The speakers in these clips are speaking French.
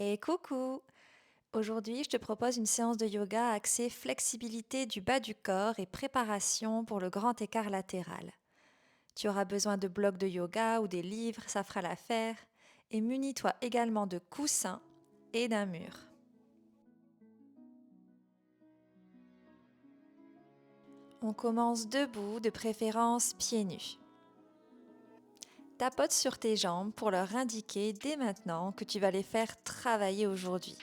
Et coucou! Aujourd'hui, je te propose une séance de yoga axée flexibilité du bas du corps et préparation pour le grand écart latéral. Tu auras besoin de blocs de yoga ou des livres, ça fera l'affaire. Et munis-toi également de coussins et d'un mur. On commence debout, de préférence pieds nus. Tapote sur tes jambes pour leur indiquer dès maintenant que tu vas les faire travailler aujourd'hui.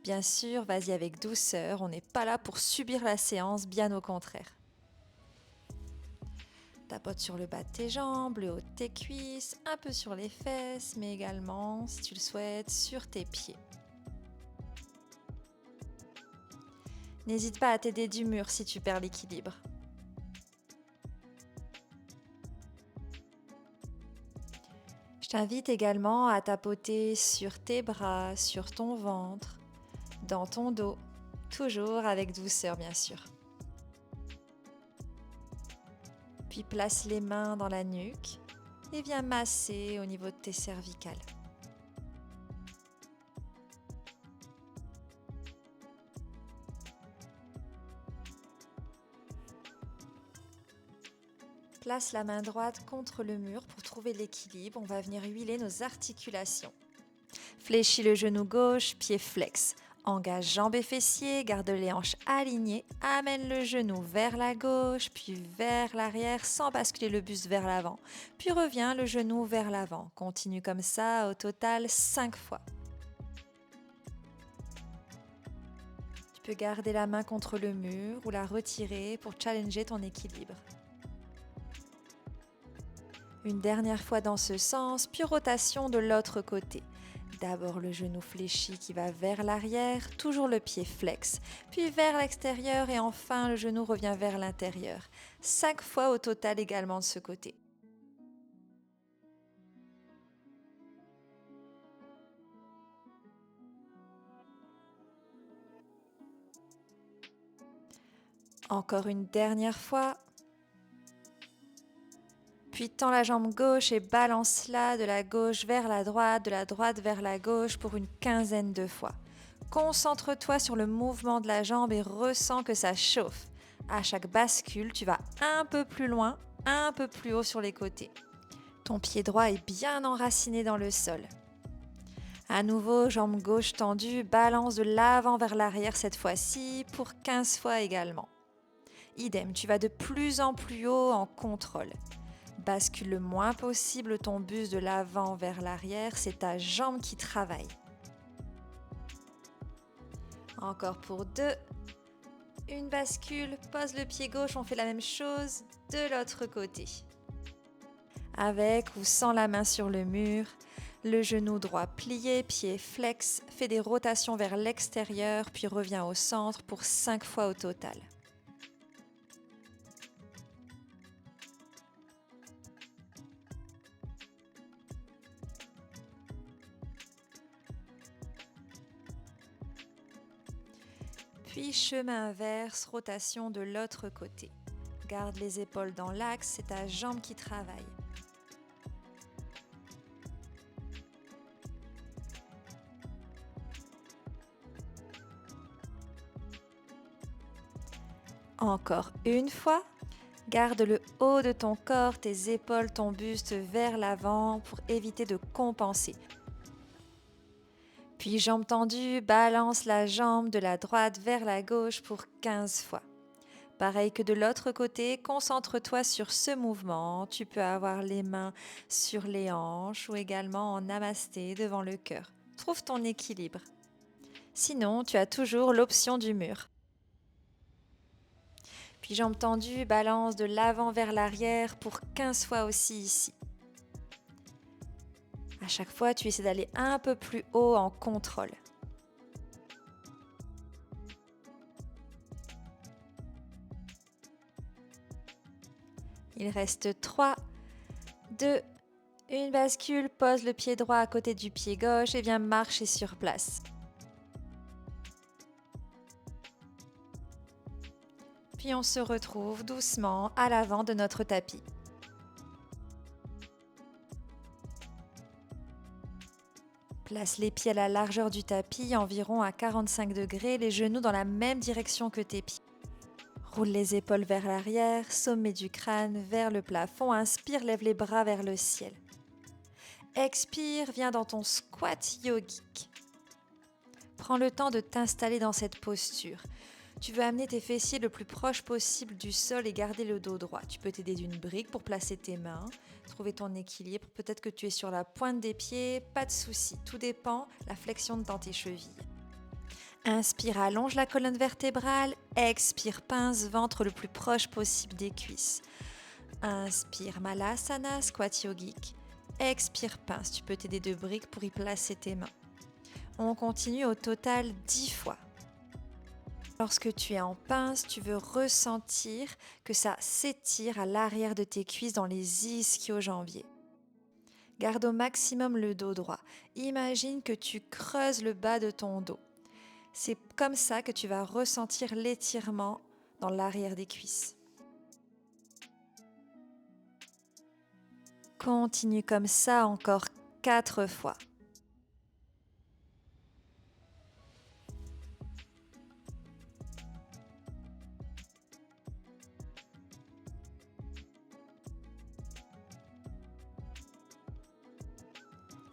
Bien sûr, vas-y avec douceur, on n'est pas là pour subir la séance, bien au contraire. Tapote sur le bas de tes jambes, le haut de tes cuisses, un peu sur les fesses, mais également, si tu le souhaites, sur tes pieds. N'hésite pas à t'aider du mur si tu perds l'équilibre. Je t'invite également à tapoter sur tes bras, sur ton ventre, dans ton dos, toujours avec douceur bien sûr. Puis place les mains dans la nuque et viens masser au niveau de tes cervicales. Place la main droite contre le mur pour trouver l'équilibre. On va venir huiler nos articulations. Fléchis le genou gauche, pied flex. Engage jambes et fessiers, garde les hanches alignées. Amène le genou vers la gauche, puis vers l'arrière sans basculer le buste vers l'avant. Puis reviens le genou vers l'avant. Continue comme ça au total 5 fois. Tu peux garder la main contre le mur ou la retirer pour challenger ton équilibre. Une dernière fois dans ce sens, puis rotation de l'autre côté. D'abord le genou fléchi qui va vers l'arrière, toujours le pied flex, puis vers l'extérieur et enfin le genou revient vers l'intérieur. 5 fois au total également de ce côté. Encore une dernière fois. Puis tends la jambe gauche et balance-la de la gauche vers la droite, de la droite vers la gauche pour une quinzaine de fois. Concentre-toi sur le mouvement de la jambe et ressens que ça chauffe. À chaque bascule, tu vas un peu plus loin, un peu plus haut sur les côtés. Ton pied droit est bien enraciné dans le sol. À nouveau, jambe gauche tendue, balance de l'avant vers l'arrière cette fois-ci pour 15 fois également. Idem, tu vas de plus en plus haut en contrôle. Bascule le moins possible ton buste de l'avant vers l'arrière, c'est ta jambe qui travaille. Encore pour 2. Une bascule, pose le pied gauche, on fait la même chose de l'autre côté. Avec ou sans la main sur le mur, le genou droit plié, pied flex, fais des rotations vers l'extérieur puis reviens au centre pour 5 fois au total. Puis chemin inverse, rotation de l'autre côté. Garde les épaules dans l'axe, c'est ta jambe qui travaille. Encore une fois. Garde le haut de ton corps, tes épaules, ton buste vers l'avant pour éviter de compenser. Puis jambe tendue, balance la jambe de la droite vers la gauche pour 15 fois. Pareil que de l'autre côté, concentre-toi sur ce mouvement. Tu peux avoir les mains sur les hanches ou également en namasté devant le cœur. Trouve ton équilibre. Sinon, tu as toujours l'option du mur. Puis jambes tendues, balance de l'avant vers l'arrière pour 15 fois aussi ici. À chaque fois, tu essaies d'aller un peu plus haut en contrôle. Il reste 3, 2, une bascule, pose le pied droit à côté du pied gauche et viens marcher sur place. Puis on se retrouve doucement à l'avant de notre tapis. Place les pieds à la largeur du tapis, environ à 45 degrés, les genoux dans la même direction que tes pieds. Roule les épaules vers l'arrière, sommet du crâne vers le plafond. Inspire, lève les bras vers le ciel. Expire, viens dans ton squat yogique. Prends le temps de t'installer dans cette posture. Tu veux amener tes fessiers le plus proche possible du sol et garder le dos droit. Tu peux t'aider d'une brique pour placer tes mains, trouver ton équilibre. Peut-être que tu es sur la pointe des pieds, pas de souci. Tout dépend la flexion dans tes chevilles. Inspire, allonge la colonne vertébrale. Expire, pince ventre le plus proche possible des cuisses. Inspire, Malasana, squat yogique. Expire, pince. Tu peux t'aider de briques pour y placer tes mains. On continue au total 10 fois. Lorsque tu es en pince, tu veux ressentir que ça s'étire à l'arrière de tes cuisses dans les ischio-jambiers. Garde au maximum le dos droit. Imagine que tu creuses le bas de ton dos. C'est comme ça que tu vas ressentir l'étirement dans l'arrière des cuisses. Continue comme ça encore 4 fois.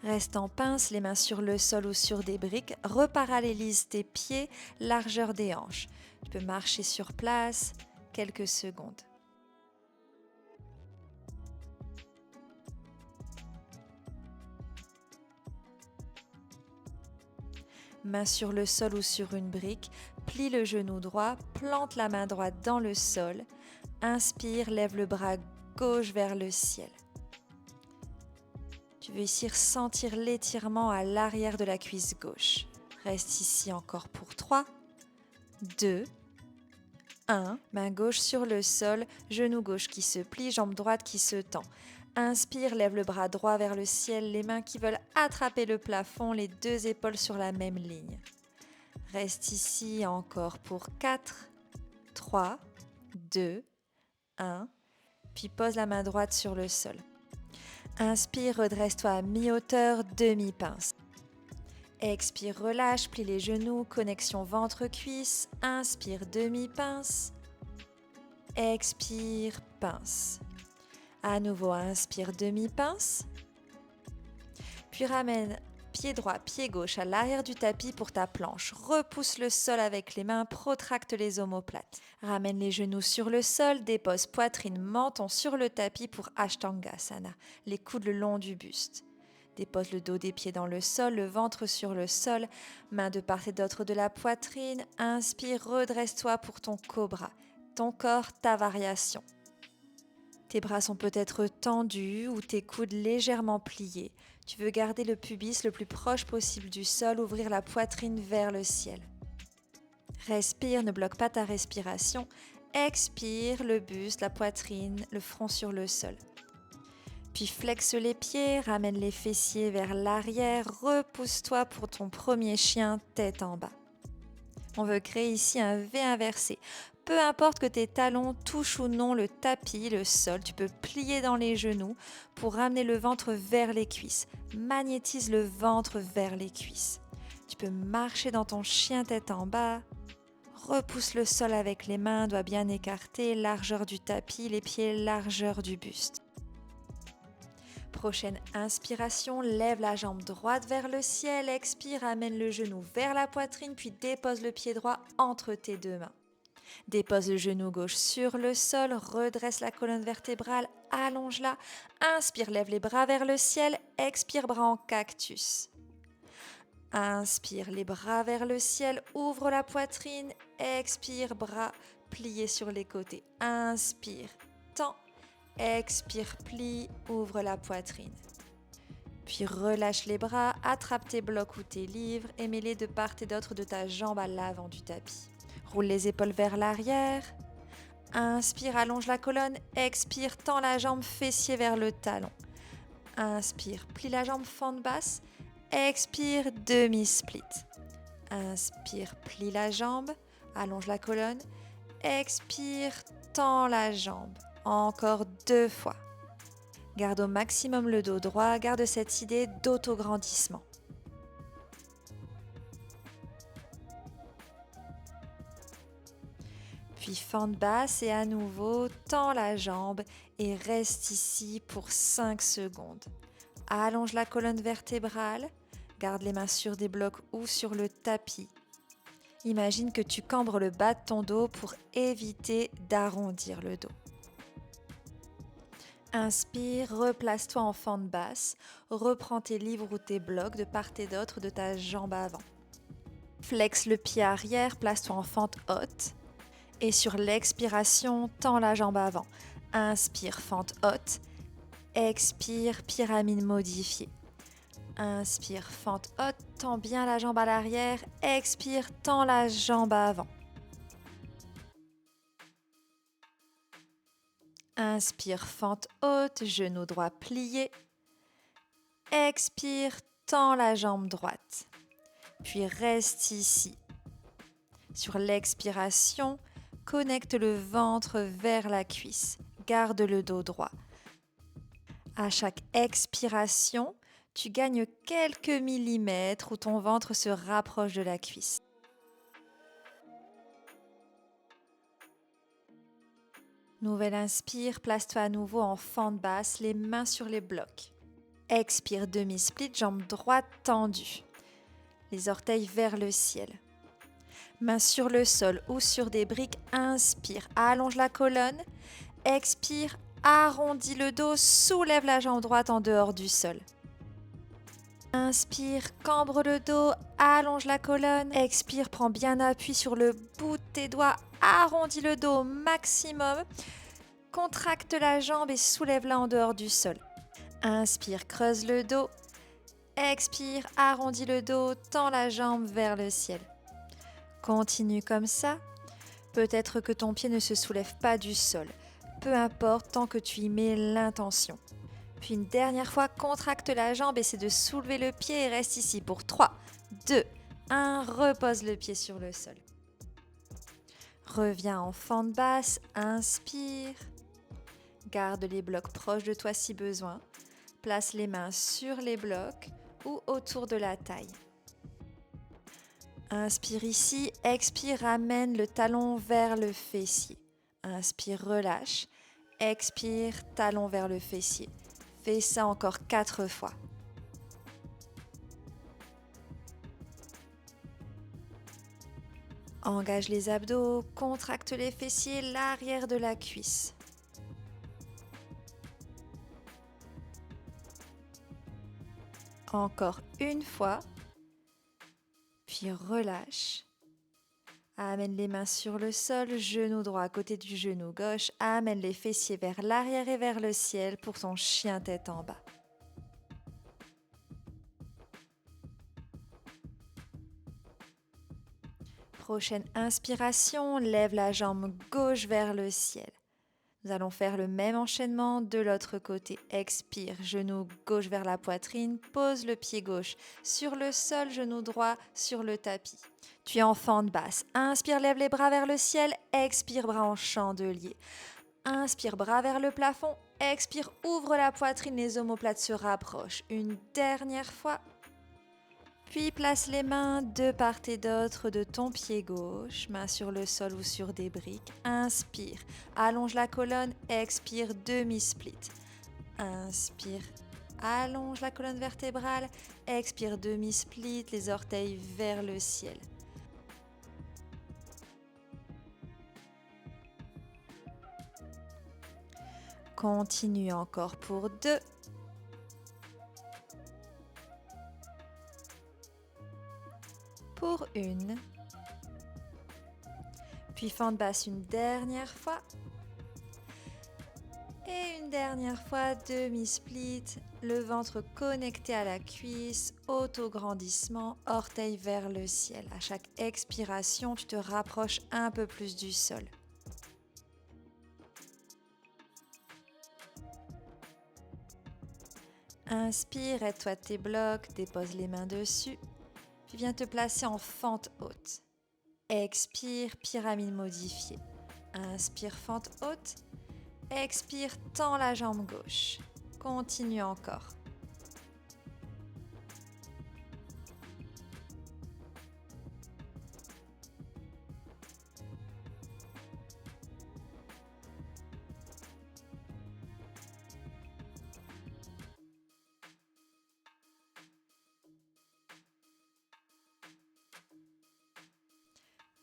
Reste en pince, les mains sur le sol ou sur des briques. Reparallélise tes pieds, largeur des hanches. Tu peux marcher sur place quelques secondes. Main sur le sol ou sur une brique, plie le genou droit, plante la main droite dans le sol. Inspire, lève le bras gauche vers le ciel. Tu veux ici ressentir l'étirement à l'arrière de la cuisse gauche. Reste ici encore pour 3, 2, 1. Main gauche sur le sol, genou gauche qui se plie, jambe droite qui se tend. Inspire, lève le bras droit vers le ciel, les mains qui veulent attraper le plafond, les deux épaules sur la même ligne. Reste ici encore pour 4, 3, 2, 1. Puis pose la main droite sur le sol. Inspire, redresse-toi à mi-hauteur, demi-pince. Expire, relâche, plie les genoux, connexion ventre-cuisse. Inspire, demi-pince. Expire, pince. À nouveau, inspire, demi-pince. Puis ramène pied droit, pied gauche à l'arrière du tapis pour ta planche. Repousse le sol avec les mains, protracte les omoplates. Ramène les genoux sur le sol, dépose poitrine, menton sur le tapis pour Ashtangasana, les coudes le long du buste. Dépose le dos des pieds dans le sol, le ventre sur le sol, mains de part et d'autre de la poitrine. Inspire, redresse-toi pour ton cobra. Ton corps, ta variation. Tes bras sont peut-être tendus ou tes coudes légèrement pliés. Tu veux garder le pubis le plus proche possible du sol, ouvrir la poitrine vers le ciel. Respire, ne bloque pas ta respiration. Expire, le buste, la poitrine, le front sur le sol. Puis flexe les pieds, ramène les fessiers vers l'arrière, repousse-toi pour ton premier chien tête en bas. On veut créer ici un V inversé. Peu importe que tes talons touchent ou non le tapis, le sol, tu peux plier dans les genoux pour ramener le ventre vers les cuisses. Magnétise le ventre vers les cuisses. Tu peux marcher dans ton chien tête en bas. Repousse le sol avec les mains, doigts bien écartés, largeur du tapis, les pieds, largeur du buste. Prochaine inspiration, lève la jambe droite vers le ciel, expire, amène le genou vers la poitrine, puis dépose le pied droit entre tes deux mains. Dépose le genou gauche sur le sol, redresse la colonne vertébrale, allonge-la, inspire, lève les bras vers le ciel, expire, bras en cactus. Inspire, les bras vers le ciel, ouvre la poitrine, expire, bras pliés sur les côtés. Inspire, tends, expire, plie, ouvre la poitrine. Puis relâche les bras, attrape tes blocs ou tes livres et mets-les de part et d'autre de ta jambe à l'avant du tapis. Roule les épaules vers l'arrière. Inspire, allonge la colonne. Expire, tends la jambe, fessier vers le talon. Inspire, plie la jambe, fente basse. Expire, demi-split. Inspire, plie la jambe, allonge la colonne. Expire, tends la jambe. Encore 2 fois. Garde au maximum le dos droit, garde cette idée d'autograndissement. Puis fente basse et à nouveau, tends la jambe et reste ici pour 5 secondes. Allonge la colonne vertébrale, garde les mains sur des blocs ou sur le tapis. Imagine que tu cambres le bas de ton dos pour éviter d'arrondir le dos. Inspire, replace-toi en fente basse, reprends tes livres ou tes blocs de part et d'autre de ta jambe avant. Flexe le pied arrière, place-toi en fente haute et sur l'expiration, tends la jambe avant. Inspire, fente haute, expire, pyramide modifiée. Inspire, fente haute, tends bien la jambe à l'arrière, expire, tends la jambe avant. Inspire, fente haute, genou droit plié. Expire, tends la jambe droite. Puis reste ici. Sur l'expiration, connecte le ventre vers la cuisse. Garde le dos droit. À chaque expiration, tu gagnes quelques millimètres où ton ventre se rapproche de la cuisse. Nouvelle inspire, place-toi à nouveau en fente basse, les mains sur les blocs. Expire, demi-split, jambe droite tendue. Les orteils vers le ciel. Mains sur le sol ou sur des briques, inspire, allonge la colonne. Expire, arrondis le dos, soulève la jambe droite en dehors du sol. Inspire, cambre le dos, allonge la colonne. Expire, prends bien appui sur le bout de tes doigts, arrondis le dos au maximum. Contracte la jambe et soulève-la en dehors du sol. Inspire, creuse le dos. Expire, arrondis le dos, tends la jambe vers le ciel. Continue comme ça. Peut-être que ton pied ne se soulève pas du sol. Peu importe tant que tu y mets l'intention. Puis une dernière fois, contracte la jambe, essaie de soulever le pied et reste ici pour 3, 2, 1. Repose le pied sur le sol. Reviens en fente basse, inspire. Garde les blocs proches de toi si besoin. Place les mains sur les blocs ou autour de la taille. Inspire ici, expire, ramène le talon vers le fessier. Inspire, relâche. Expire, talon vers le fessier. Fais ça encore 4 fois. Engage les abdos, contracte les fessiers, l'arrière de la cuisse. Encore une fois, puis relâche. Amène les mains sur le sol, genou droit à côté du genou gauche. Amène les fessiers vers l'arrière et vers le ciel pour ton chien tête en bas. Prochaine inspiration, lève la jambe gauche vers le ciel. Nous allons faire le même enchaînement de l'autre côté. Expire, genou gauche vers la poitrine, pose le pied gauche sur le sol, genou droit sur le tapis. Tu es en fente basse. Inspire, lève les bras vers le ciel. Expire, bras en chandelier. Inspire, bras vers le plafond. Expire, ouvre la poitrine, les omoplates se rapprochent. Une dernière fois. Puis place les mains de part et d'autre de ton pied gauche, main sur le sol ou sur des briques. Inspire, allonge la colonne, expire, demi-split. Inspire, allonge la colonne vertébrale, expire, demi-split, les orteils vers le ciel. Continue encore pour 2. Pour 1. Puis fente basse une dernière fois. Et une dernière fois, demi-split, le ventre connecté à la cuisse, auto-grandissement, orteil vers le ciel. À chaque expiration, tu te rapproches un peu plus du sol. Inspire, aide-toi de tes blocs, dépose les mains dessus. Puis viens te placer en fente haute. Expire, pyramide modifiée. Inspire, fente haute. Expire, tends la jambe gauche. Continue encore.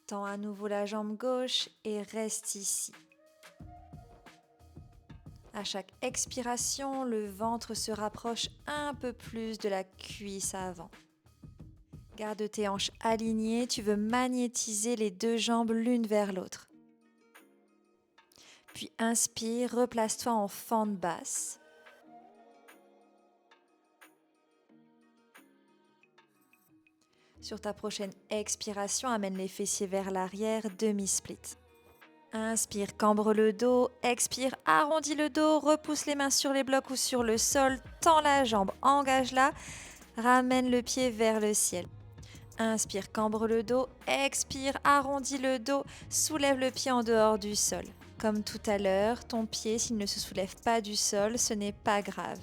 Tends à nouveau la jambe gauche et reste ici. À chaque expiration, le ventre se rapproche un peu plus de la cuisse avant. Garde tes hanches alignées, tu veux magnétiser les deux jambes l'une vers l'autre. Puis inspire, replace-toi en fente basse. Sur ta prochaine expiration, amène les fessiers vers l'arrière, demi-split. Inspire, cambre le dos, expire, arrondis le dos, repousse les mains sur les blocs ou sur le sol, tends la jambe, engage-la, ramène le pied vers le ciel. Inspire, cambre le dos, expire, arrondis le dos, soulève le pied en dehors du sol. Comme tout à l'heure, ton pied, s'il ne se soulève pas du sol, ce n'est pas grave.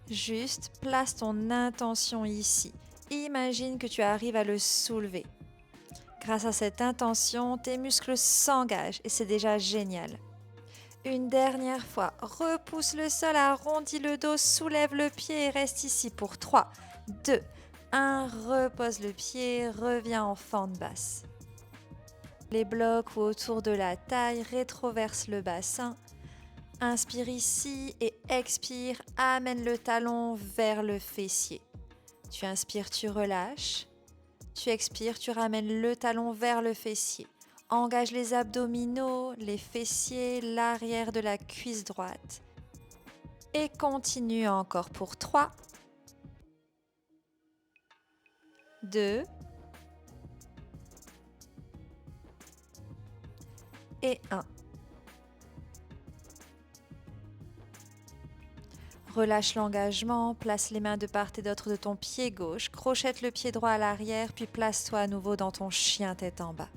Juste, place ton intention ici. Imagine que tu arrives à le soulever. Grâce à cette intention, tes muscles s'engagent et c'est déjà génial. Une dernière fois, repousse le sol, arrondis le dos, soulève le pied et reste ici pour 3, 2, 1. Repose le pied, reviens en fente basse. Les blocs ou autour de la taille, rétroverse le bassin. Inspire ici et expire, amène le talon vers le fessier. Tu inspires, tu relâches. Tu expires, tu ramènes le talon vers le fessier. Engage les abdominaux, les fessiers, l'arrière de la cuisse droite. Et continue encore pour 3, 2 et 1. Relâche l'engagement, place les mains de part et d'autre de ton pied gauche, crochette le pied droit à l'arrière, puis place-toi à nouveau dans ton chien tête en bas.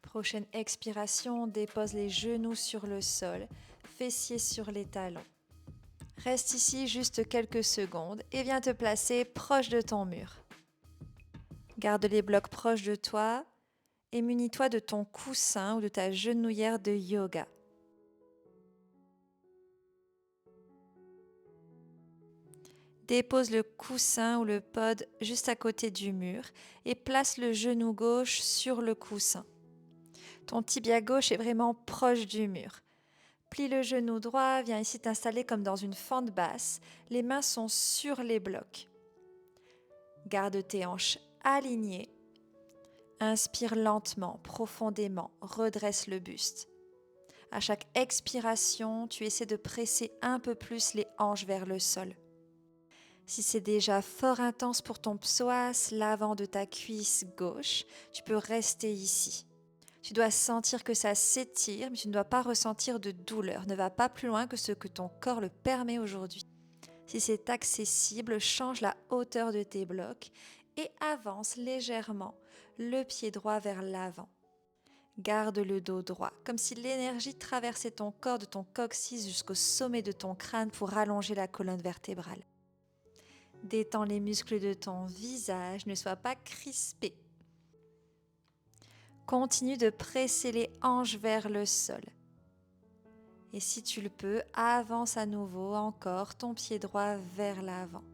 Prochaine expiration, dépose les genoux sur le sol, fessiers sur les talons. Reste ici juste quelques secondes et viens te placer proche de ton mur. Garde les blocs proches de toi et munis-toi de ton coussin ou de ta genouillère de yoga. Dépose le coussin ou le pod juste à côté du mur et place le genou gauche sur le coussin. Ton tibia gauche est vraiment proche du mur. Plie le genou droit, viens ici t'installer comme dans une fente basse. Les mains sont sur les blocs. Garde tes hanches alignées. Inspire lentement, profondément, redresse le buste. À chaque expiration, tu essaies de presser un peu plus les hanches vers le sol. Si c'est déjà fort intense pour ton psoas, l'avant de ta cuisse gauche, tu peux rester ici. Tu dois sentir que ça s'étire, mais tu ne dois pas ressentir de douleur. Ne va pas plus loin que ce que ton corps le permet aujourd'hui. Si c'est accessible, change la hauteur de tes blocs et avance légèrement le pied droit vers l'avant. Garde le dos droit, comme si l'énergie traversait ton corps de ton coccyx jusqu'au sommet de ton crâne pour allonger la colonne vertébrale. Détends les muscles de ton visage, ne sois pas crispé. Continue de presser les hanches vers le sol. Et si tu le peux, avance à nouveau encore ton pied droit vers l'avant.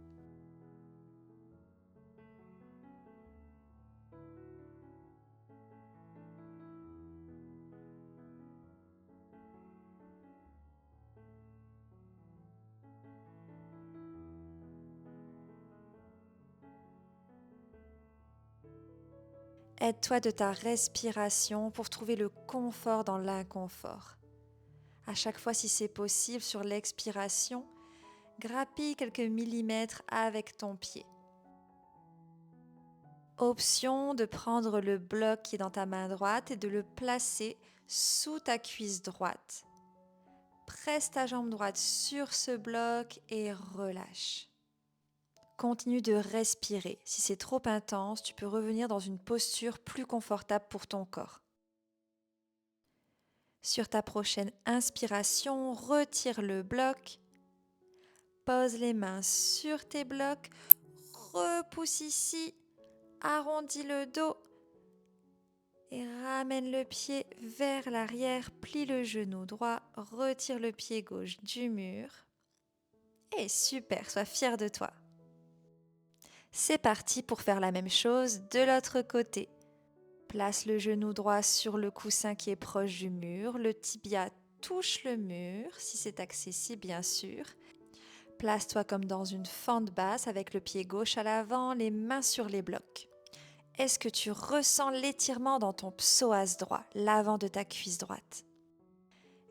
Aide-toi de ta respiration pour trouver le confort dans l'inconfort. À chaque fois, si c'est possible, sur l'expiration, grappille quelques millimètres avec ton pied. Option de prendre le bloc qui est dans ta main droite et de le placer sous ta cuisse droite. Presse ta jambe droite sur ce bloc et relâche. Continue de respirer. Si c'est trop intense, tu peux revenir dans une posture plus confortable pour ton corps. Sur ta prochaine inspiration, retire le bloc. Pose les mains sur tes blocs. Repousse ici. Arrondis le dos. Et ramène ramène le pied vers l'arrière, plie le genou droit, retire le pied gauche du mur. Et super, sois fier de toi. C'est parti pour faire la même chose de l'autre côté. Place le genou droit sur le coussin qui est proche du mur, le tibia touche le mur, si c'est accessible bien sûr. Place-toi comme dans une fente basse avec le pied gauche à l'avant, les mains sur les blocs. Est-ce que tu ressens l'étirement dans ton psoas droit, l'avant de ta cuisse droite?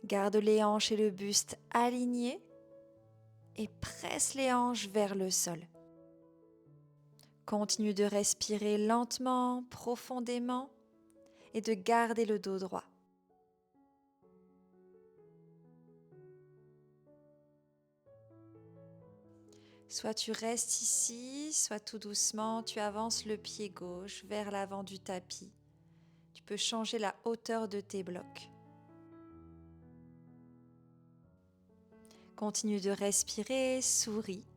Garde les hanches et le buste alignés et presse les hanches vers le sol. Continue de respirer lentement, profondément et de garder le dos droit. Soit tu restes ici, soit tout doucement, tu avances le pied gauche vers l'avant du tapis. Tu peux changer la hauteur de tes blocs. Continue de respirer, souris.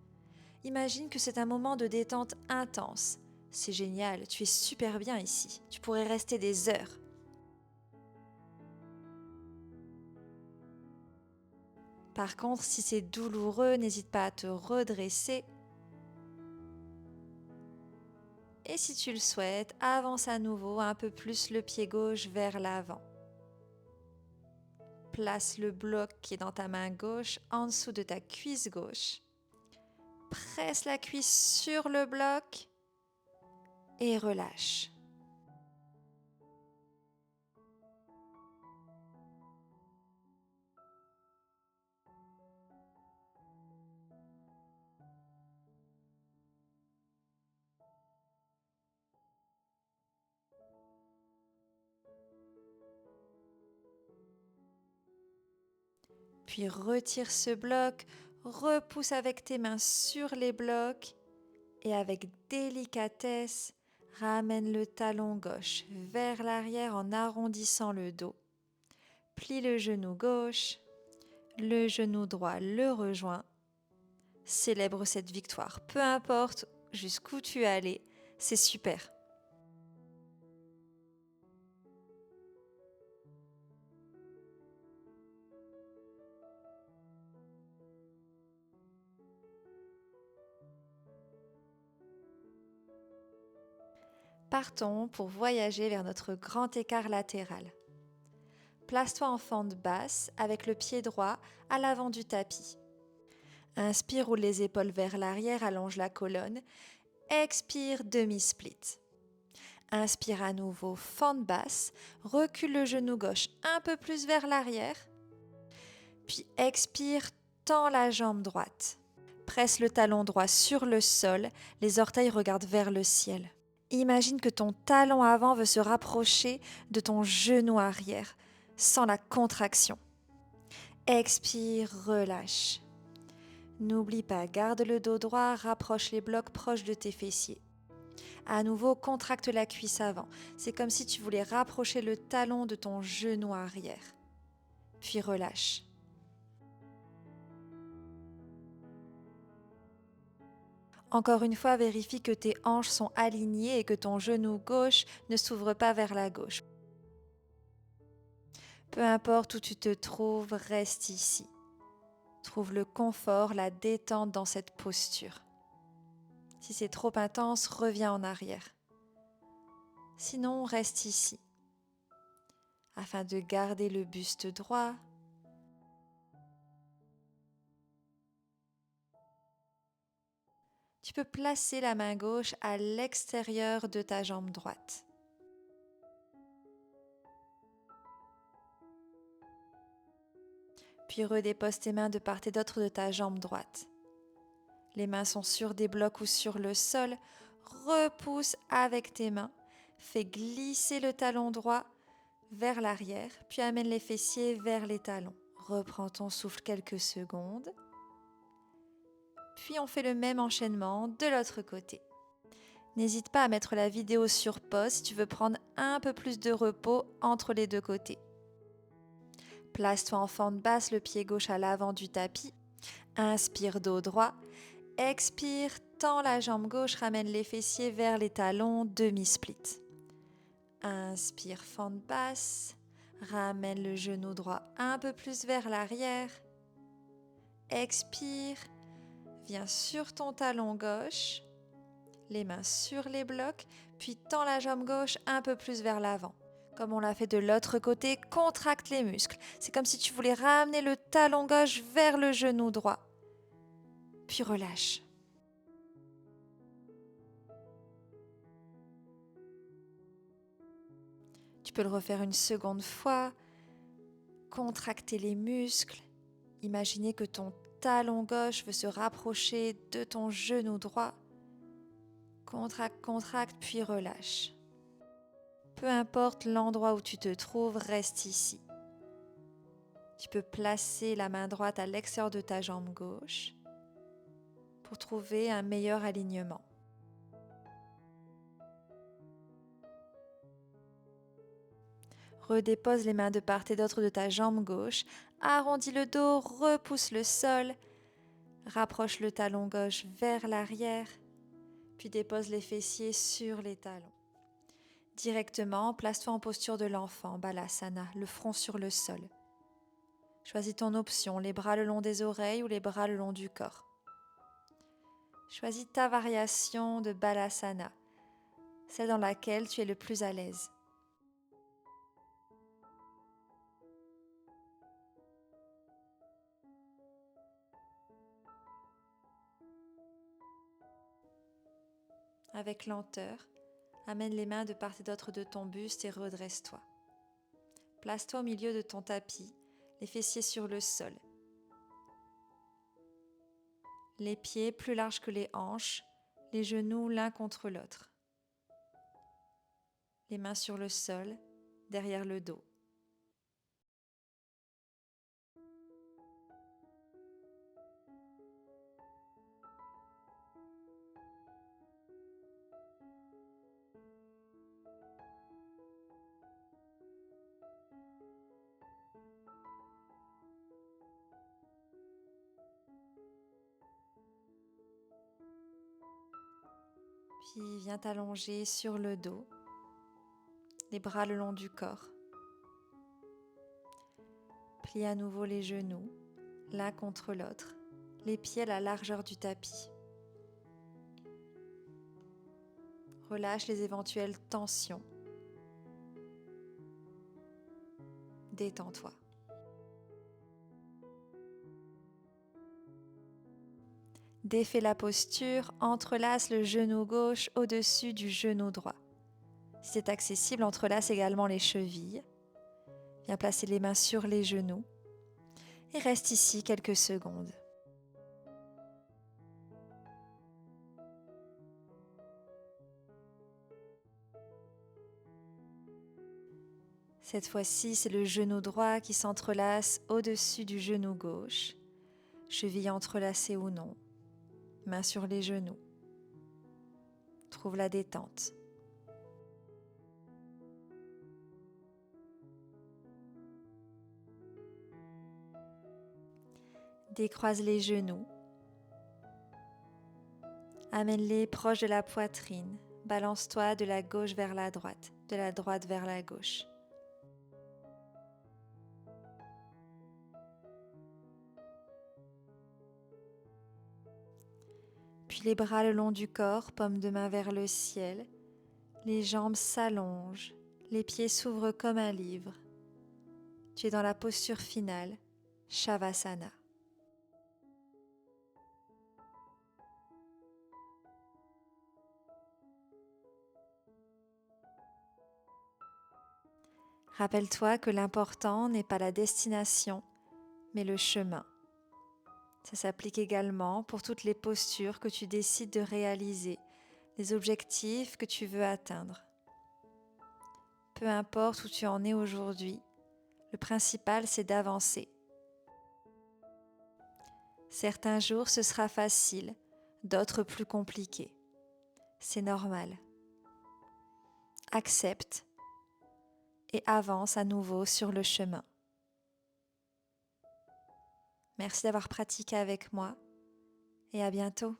Imagine que c'est un moment de détente intense. C'est génial, tu es super bien ici. Tu pourrais rester des heures. Par contre, si c'est douloureux, n'hésite pas à te redresser. Et si tu le souhaites, avance à nouveau un peu plus le pied gauche vers l'avant. Place le bloc qui est dans ta main gauche en dessous de ta cuisse gauche. Presse la cuisse sur le bloc et relâche. Puis retire ce bloc, repousse avec tes mains sur les blocs et avec délicatesse, ramène le talon gauche vers l'arrière en arrondissant le dos. Plie le genou gauche, le genou droit le rejoint. Célèbre cette victoire, peu importe jusqu'où tu es allé, c'est super. Partons pour voyager vers notre grand écart latéral. Place-toi en fente basse avec le pied droit à l'avant du tapis. Inspire, roule les épaules vers l'arrière, allonge la colonne. Expire, demi-split. Inspire à nouveau, fente basse. Recule le genou gauche un peu plus vers l'arrière. Puis expire, tends la jambe droite. Presse le talon droit sur le sol, les orteils regardent vers le ciel. Imagine que ton talon avant veut se rapprocher de ton genou arrière, sans la contraction. Expire, relâche. N'oublie pas, garde le dos droit, rapproche les blocs proches de tes fessiers. À nouveau, contracte la cuisse avant. C'est comme si tu voulais rapprocher le talon de ton genou arrière. Puis relâche. Encore une fois, vérifie que tes hanches sont alignées et que ton genou gauche ne s'ouvre pas vers la gauche. Peu importe où tu te trouves, reste ici. Trouve le confort, la détente dans cette posture. Si c'est trop intense, reviens en arrière. Sinon, reste ici, afin de garder le buste droit. Tu peux placer la main gauche à l'extérieur de ta jambe droite. Puis redépose tes mains de part et d'autre de ta jambe droite. Les mains sont sur des blocs ou sur le sol. Repousse avec tes mains. Fais glisser le talon droit vers l'arrière, puis amène les fessiers vers les talons. Reprends ton souffle quelques secondes. Puis on fait le même enchaînement de l'autre côté. N'hésite pas à mettre la vidéo sur pause si tu veux prendre un peu plus de repos entre les deux côtés. Place-toi en fente basse, le pied gauche à l'avant du tapis. Inspire, dos droit. Expire, tends la jambe gauche, ramène les fessiers vers les talons, demi-split. Inspire, fente basse. Ramène le genou droit un peu plus vers l'arrière. Expire. Viens sur ton talon gauche. Les mains sur les blocs, puis tends la jambe gauche un peu plus vers l'avant. Comme on l'a fait de l'autre côté, contracte les muscles. C'est comme si tu voulais ramener le talon gauche vers le genou droit. Puis relâche. Tu peux le refaire une seconde fois. Contracter les muscles. Imaginez que ton talon gauche veut se rapprocher de ton genou droit. Contracte, contracte, puis relâche. Peu importe l'endroit où tu te trouves, reste ici. Tu peux placer la main droite à l'extérieur de ta jambe gauche pour trouver un meilleur alignement. Redépose les mains de part et d'autre de ta jambe gauche, arrondis le dos, repousse le sol, rapproche le talon gauche vers l'arrière, puis dépose les fessiers sur les talons. Directement, place-toi en posture de l'enfant, Balasana, le front sur le sol. Choisis ton option, les bras le long des oreilles ou les bras le long du corps. Choisis ta variation de Balasana, celle dans laquelle tu es le plus à l'aise. Avec lenteur, amène les mains de part et d'autre de ton buste et redresse-toi. Place-toi au milieu de ton tapis, les fessiers sur le sol. Les pieds plus larges que les hanches, les genoux l'un contre l'autre. Les mains sur le sol, derrière le dos. Puis viens t'allonger sur le dos, les bras le long du corps. Plie à nouveau les genoux, l'un contre l'autre, les pieds à la largeur du tapis. Relâche les éventuelles tensions. Détends-toi. Défais la posture, entrelace le genou gauche au-dessus du genou droit. Si c'est accessible, entrelace également les chevilles. Viens placer les mains sur les genoux et reste ici quelques secondes. Cette fois-ci, c'est le genou droit qui s'entrelace au-dessus du genou gauche, cheville entrelacée ou non, mains sur les genoux. Trouve la détente. Décroise les genoux. Amène-les proches de la poitrine. Balance-toi de la gauche vers la droite, de la droite vers la gauche. Puis les bras le long du corps, paume de main vers le ciel. Les jambes s'allongent, les pieds s'ouvrent comme un livre. Tu es dans la posture finale, Shavasana. Rappelle-toi que l'important n'est pas la destination, mais le chemin. Ça s'applique également pour toutes les postures que tu décides de réaliser, les objectifs que tu veux atteindre. Peu importe où tu en es aujourd'hui, le principal c'est d'avancer. Certains jours ce sera facile, d'autres plus compliqués. C'est normal. Accepte et avance à nouveau sur le chemin. Merci d'avoir pratiqué avec moi et à bientôt.